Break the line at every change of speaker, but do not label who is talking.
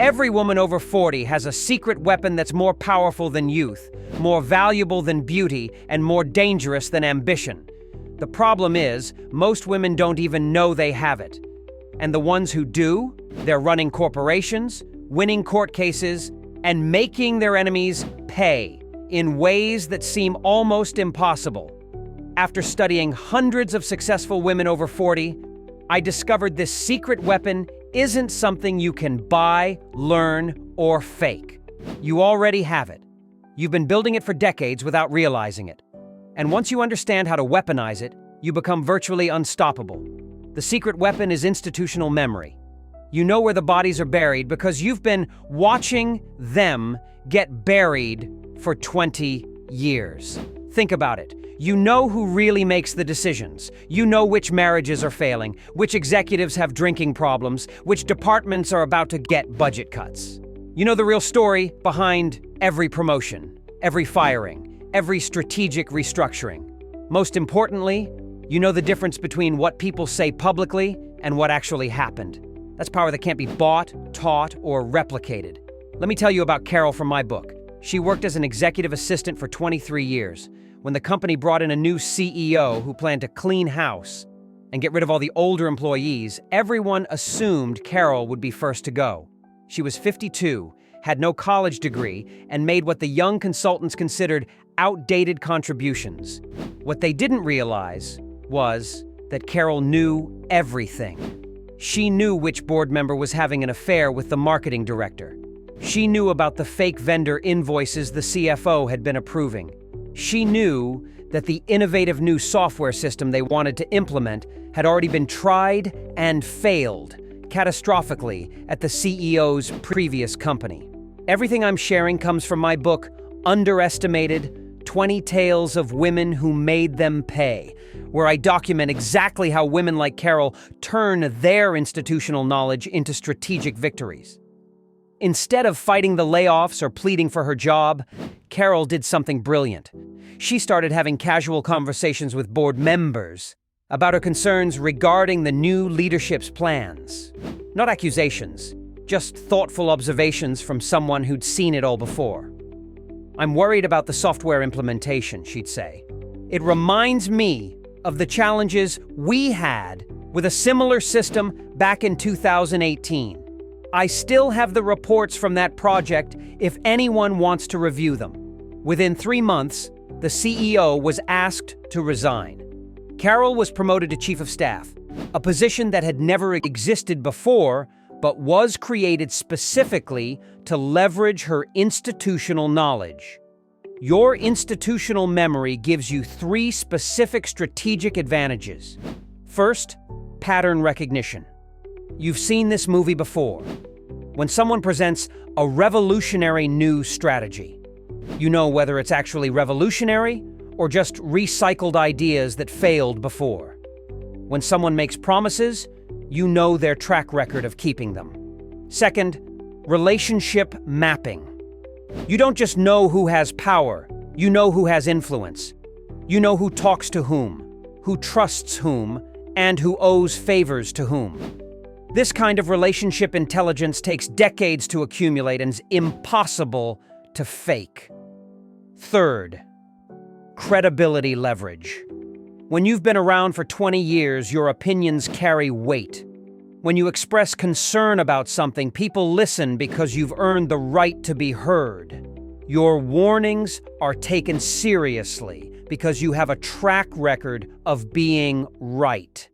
Every woman over 40 has a secret weapon that's more powerful than youth, more valuable than beauty, and more dangerous than ambition. The problem is, most women don't even know they have it. And the ones who do, they're running corporations, winning court cases, and making their enemies pay in ways that seem almost impossible. After studying hundreds of successful women over 40, I discovered this secret weapon isn't something you can buy, learn, or fake. You already have it. You've been building it for decades without realizing it. And once you understand how to weaponize it, you become virtually unstoppable. The secret weapon is institutional memory. You know where the bodies are buried because you've been watching them get buried for 20 years. Think about it. You know who really makes the decisions. You know which marriages are failing, which executives have drinking problems, which departments are about to get budget cuts. You know the real story behind every promotion, every firing, every strategic restructuring. Most importantly, you know the difference between what people say publicly and what actually happened. That's power that can't be bought, taught, or replicated. Let me tell you about Carol from my book. She worked as an executive assistant for 23 years. When the company brought in a new CEO who planned to clean house and get rid of all the older employees, everyone assumed Carol would be first to go. She was 52, had no college degree, and made what the young consultants considered outdated contributions. What they didn't realize was that Carol knew everything. She knew which board member was having an affair with the marketing director. She knew about the fake vendor invoices the CFO had been approving. She knew that the innovative new software system they wanted to implement had already been tried and failed catastrophically at the CEO's previous company. Everything I'm sharing comes from my book, Underestimated: 20 Tales of Women Who Made Them Pay, where I document exactly how women like Carol turn their institutional knowledge into strategic victories. Instead of fighting the layoffs or pleading for her job, Carol did something brilliant. She started having casual conversations with board members about her concerns regarding the new leadership's plans. Not accusations, just thoughtful observations from someone who'd seen it all before. "I'm worried about the software implementation," she'd say. "It reminds me of the challenges we had with a similar system back in 2018. I still have the reports from that project if anyone wants to review them." Within 3 months, the CEO was asked to resign. Carol was promoted to chief of staff, a position that had never existed before, but was created specifically to leverage her institutional knowledge. Your institutional memory gives you 3 specific strategic advantages. First, pattern recognition. You've seen this movie before. When someone presents a revolutionary new strategy, you know whether it's actually revolutionary or just recycled ideas that failed before. When someone makes promises, you know their track record of keeping them. Second, relationship mapping. You don't just know who has power, you know who has influence. You know who talks to who trusts whom, and who owes favors to whom. This kind of relationship intelligence takes decades to accumulate and is impossible to fake. Third, credibility leverage. When you've been around for 20 years, your opinions carry weight. When you express concern about something, people listen because you've earned the right to be heard. Your warnings are taken seriously because you have a track record of being right.